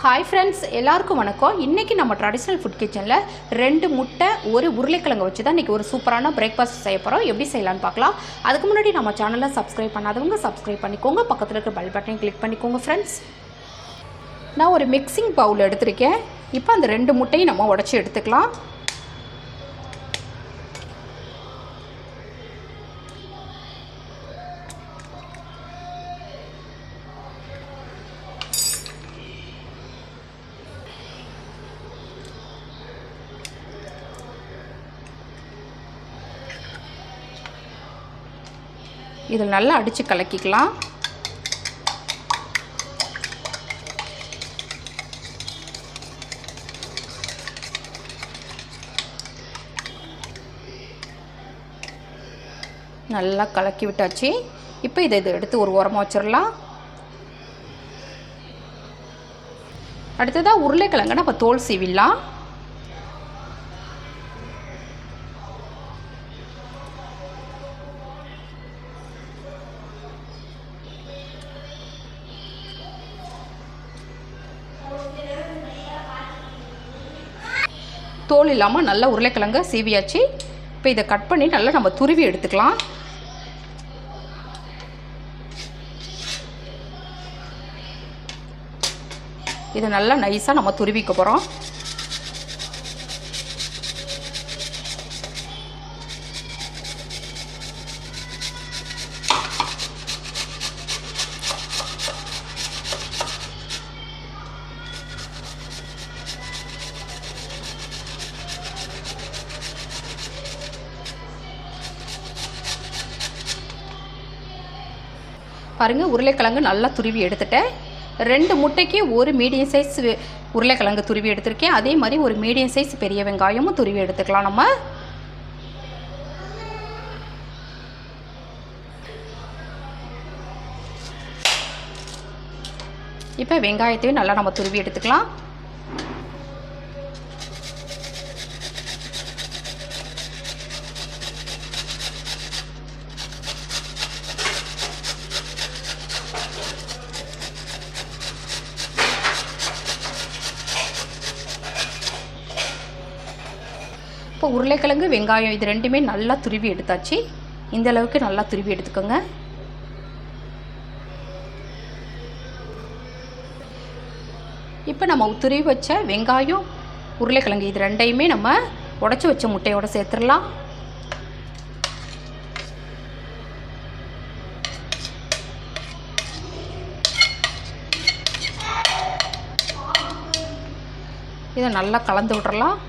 Hi friends, எல்லாருக்கும் வணக்கம். இன்றைக்கி நம்ம ட்ரெடிஷ்னல் ஃபுட் கிச்சனில் 2 முட்டை ஒரு உருளைக்கிழங்கு வச்சு தான் இன்றைக்கி ஒரு சூப்பரான பிரேக்ஃபாஸ்ட் செய்ய போகிறோம். எப்படி செய்யலான்னு பார்க்கலாம். அதுக்கு முன்னாடி நம்ம சேனலை சப்ஸ்கிரைப் பண்ணாதவங்க சப்ஸ்கிரைப் பண்ணிக்கோங்க. பக்கத்தில் இருக்கிற பெல் பட்டனை கிளிக் பண்ணிக்கோங்க. ஃப்ரெண்ட்ஸ், நான் ஒரு மிக்சிங் பவுல் எடுத்திருக்கேன். இப்போ அந்த 2 முட்டையும் நம்ம உடச்சி எடுத்துக்கலாம். இதில் நல்லா அடித்து கலக்கிக்கலாம். நல்லா கலக்கி விட்டாச்சு. இப்போ இதை எடுத்து ஒரு ஓரமாக வச்சிடலாம். அடுத்ததாக உருளைக்கிழங்கு நம்ம தோல் சீவிடலாம். தோல் இல்லாமல் நல்லா உருளைக்கிழங்க சீவியாச்சு. இப்போ இதை கட் பண்ணி நல்லா நம்ம துருவி எடுத்துக்கலாம். இதை நல்லா நைஸாக நம்ம துருவிக்க போகிறோம். பாருங்கள், உருளைக்கிழங்கு நல்லா துருவி எடுத்துட்டேன். 2 முட்டைக்கு ஒரு மீடியம் சைஸ் உருளைக்கிழங்கு துருவி எடுத்திருக்கேன். அதே மாதிரி ஒரு மீடியம் சைஸ் பெரிய வெங்காயமும் துருவி எடுத்துக்கலாம். நம்ம இப்போ வெங்காயத்தையும் நல்லா நம்ம துருவி எடுத்துக்கலாம். இப்போ உருளைக்கிழங்கு வெங்காயம் இது ரெண்டுமே நல்லா துருவி எடுத்தாச்சு. இந்த அளவுக்கு நல்லா துருவி எடுத்துக்கோங்க. இப்போ நம்ம துருவி வச்ச வெங்காயம் உருளைக்கிழங்கு இது ரெண்டையுமே நம்ம உடச்சி வச்ச முட்டையோட சேர்த்துடலாம். இதை நல்லா கலந்து விட்டுறலாம்.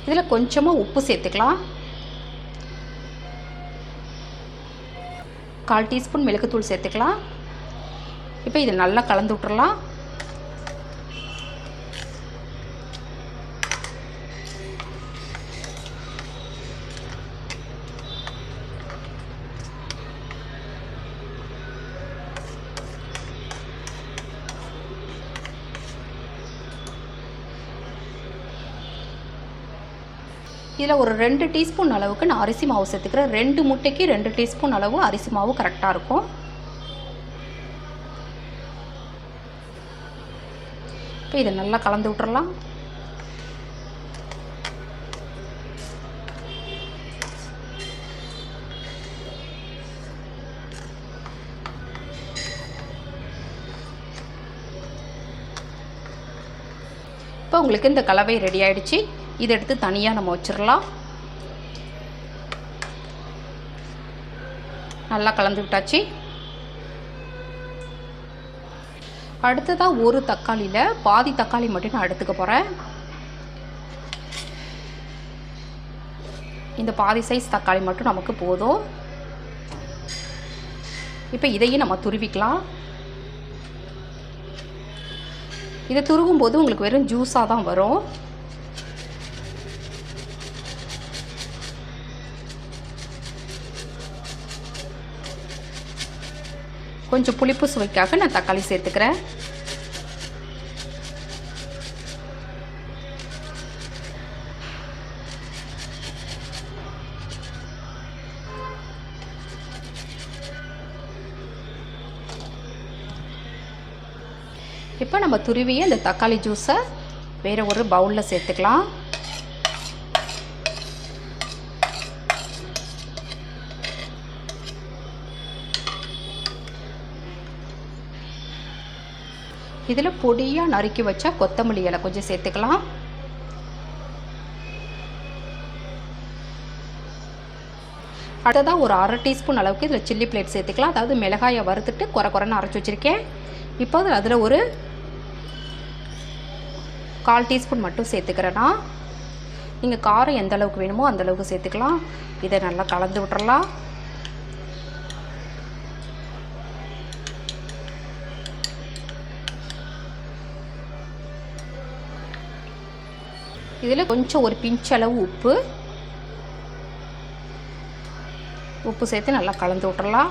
இதில் கொஞ்சமாக உப்பு சேர்த்துக்கலாம். 1/4 டீஸ்பூன் மிளகுத்தூள் சேர்த்துக்கலாம். இப்போ இதை நல்லா கலந்து விட்டுறலாம். இதில் ஒரு 2 டீஸ்பூன் அளவுக்கு நான் அரிசி மாவு சேர்த்துக்கிறேன். 2 முட்டைக்கு 2 டீஸ்பூன் அளவு அரிசி மாவு கரெக்டாக இருக்கும். இப்போ இதை நல்லா கலந்து விட்டுறலாம். இப்போ உங்களுக்கு இந்த கலவை ரெடி ஆகிடுச்சு. இதை எடுத்து தனியாக நம்ம வச்சிடலாம். நல்லா கலந்து விட்டாச்சு. அடுத்ததாக ஒரு தக்காளியில் பாதி தக்காளி மட்டும் நான் எடுத்துக்க போகிறேன். இந்த பாதி சைஸ் தக்காளி மட்டும் நமக்கு போதும். இப்போ இதையும் நம்ம துருவிக்கலாம். இதை துருவும் போது உங்களுக்கு வெறும் ஜூஸாக தான் வரும். கொஞ்சம் புளிப்பு சுவைக்காக நான் தக்காளி சேர்த்துக்கிறேன். இப்போ நம்ம துருவிய இந்த தக்காளி ஜூஸை வேறு ஒரு பவுலில் சேர்த்துக்கலாம். இதில் பொடியாக நறுக்கி வச்சா கொத்தமல்லி இலை கொஞ்சம் சேர்த்துக்கலாம். அடுத்ததாக ஒரு 1/2 டீஸ்பூன் அளவுக்கு இதில் சில்லி ஃப்ளேக்ஸ் சேர்த்துக்கலாம். அதாவது மிளகாயை வறுத்துட்டு குறைன்னு அரைச்சி வச்சுருக்கேன். இப்போ அதில் ஒரு 1/4 டீஸ்பூன் மட்டும் சேர்த்துக்கிறேன்னா, நீங்கள் காரம் எந்த அளவுக்கு வேணுமோ அந்தளவுக்கு சேர்த்துக்கலாம். இதை நல்லா கலந்து விட்டுறலாம். இதில் கொஞ்சம் ஒரு பிஞ்சளவு உப்பு சேர்த்து நல்லா கலந்து விட்டுறலாம்.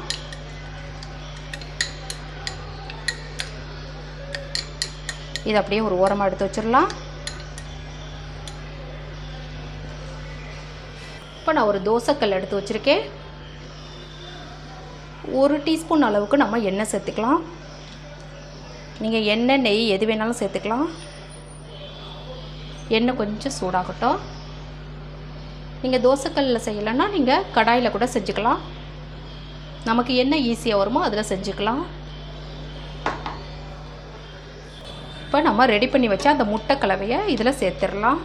இதை அப்படியே ஒரு ஓரமாக எடுத்து வச்சிடலாம். இப்போ நான் ஒரு தோசைக்கல் எடுத்து வச்சுருக்கேன். 1 டீஸ்பூன் அளவுக்கு நம்ம எண்ணெய் சேர்த்துக்கலாம். நீங்கள் எண்ணெய் நெய் எது வேணாலும் சேர்த்துக்கலாம். எண்ணெய் கொஞ்சம் சூடாகட்டும். நீங்கள் தோசைக்கல்லில் செய்யலைன்னா நீங்கள் கடாயில் கூட செஞ்சுக்கலாம். நமக்கு என்ன ஈஸியாக வருமோ அதில் செஞ்சுக்கலாம். இப்போ நம்ம ரெடி பண்ணி வச்ச அந்த முட்டை கலவையை இதில் சேர்த்துடலாம்.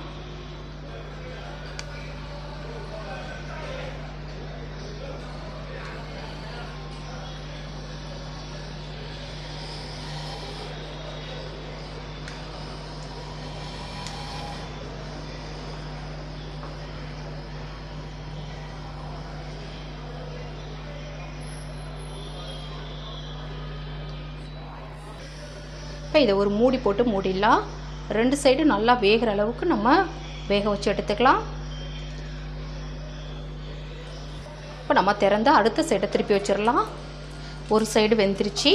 இப்போ இதை ஒரு மூடி போட்டு மூடிடலாம். 2 சைடும் நல்லா வேகிற அளவுக்கு நம்ம வேக வச்சு எடுத்துக்கலாம். இப்போ நம்ம திறந்து அடுத்த சைடை திருப்பி வச்சிடலாம். ஒரு சைடு வெந்துருச்சு.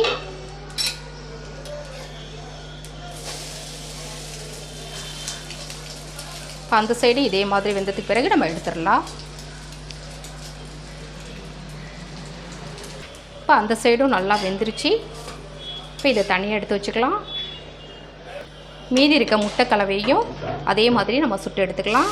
இப்போ அந்த சைடு இதே மாதிரி வெந்ததுக்கு பிறகு நம்ம எடுத்துடலாம். இப்போ அந்த சைடும் நல்லா வெந்துருச்சு. இப்போ இதை தனியாக எடுத்து வச்சுக்கலாம். மீதி இருக்க முட்டை கலவையும் அதே மாதிரி நம்ம சுட்டு எடுத்துக்கலாம்.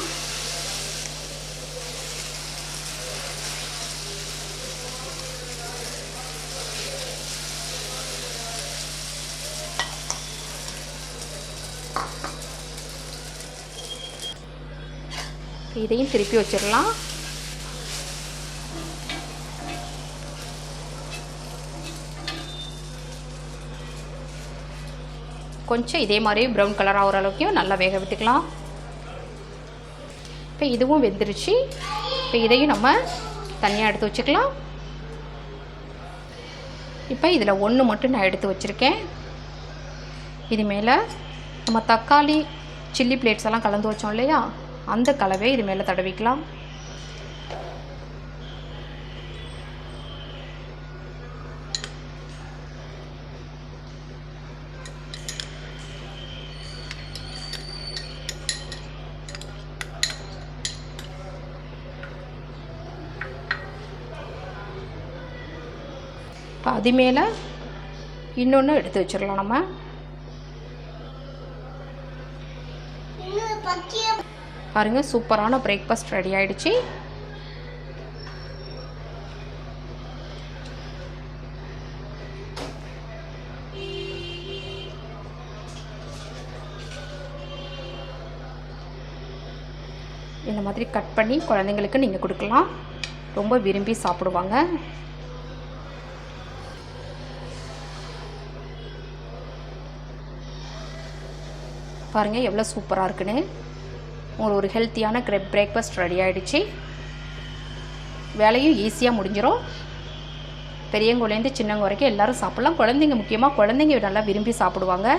இதையும் திருப்பி வச்சிடலாம். கொஞ்சம் இதே மாதிரி ப்ரௌன் கலர் ஆகிற அளவுக்கு நல்லா வேக விட்டுக்கலாம். இப்போ இதுவும் வெந்துருச்சு. இப்போ இதையும் நம்ம தனியாக எடுத்து வச்சுக்கலாம். இப்போ இதில் 1 மட்டும் நான் எடுத்து வச்சுருக்கேன். இது மேலே நம்ம தக்காளி சில்லி ஃப்ளேக்ஸ் எல்லாம் கலந்து வச்சோம் இல்லையா, அந்த கலவை இது மேலே தடவிக்கலாம். இப்போ அது மேலே இன்னொன்று எடுத்து வச்சிடலாம். நம்ம பாருங்கள், சூப்பரான பிரேக்ஃபாஸ்ட் ரெடி ஆகிடுச்சு. இந்த மாதிரி கட் பண்ணி குழந்தைங்களுக்கு நீங்கள் கொடுக்கலாம். ரொம்ப விரும்பி சாப்பிடுவாங்க. பாருங்கள் எவ்வளோ சூப்பராக இருக்குன்னு. உங்களுக்கு ஒரு ஹெல்த்தியான பிரேக்ஃபாஸ்ட் ரெடி ஆகிடுச்சு. வேலையும் ஈஸியாக முடிஞ்சிடும். பெரியவங்கலேருந்து சின்னவங்க வரைக்கும் எல்லோரும் சாப்பிட்லாம். குழந்தைங்க முக்கியமாக குழந்தைங்க நல்லா விரும்பி சாப்பிடுவாங்க.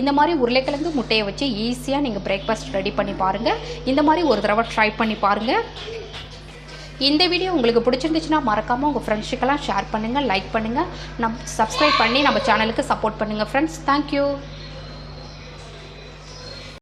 இந்த மாதிரி உருளைக்கிழங்கு முட்டையை வச்சு ஈஸியாக நீங்கள் பிரேக்ஃபாஸ்ட் ரெடி பண்ணி பாருங்கள். இந்த மாதிரி ஒரு தடவை ட்ரை பண்ணி பாருங்கள். இந்த வீடியோ உங்களுக்கு பிடிச்சிருந்துச்சுன்னா மறக்காமல் உங்கள் ஃப்ரெண்ட்ஸுக்கெல்லாம் ஷேர் பண்ணுங்கள், லைக் பண்ணுங்கள், சப்ஸ்கிரைப் பண்ணி நம்ம சேனலுக்கு சப்போர்ட் பண்ணுங்கள் ஃப்ரெண்ட்ஸ். தேங்க்யூ.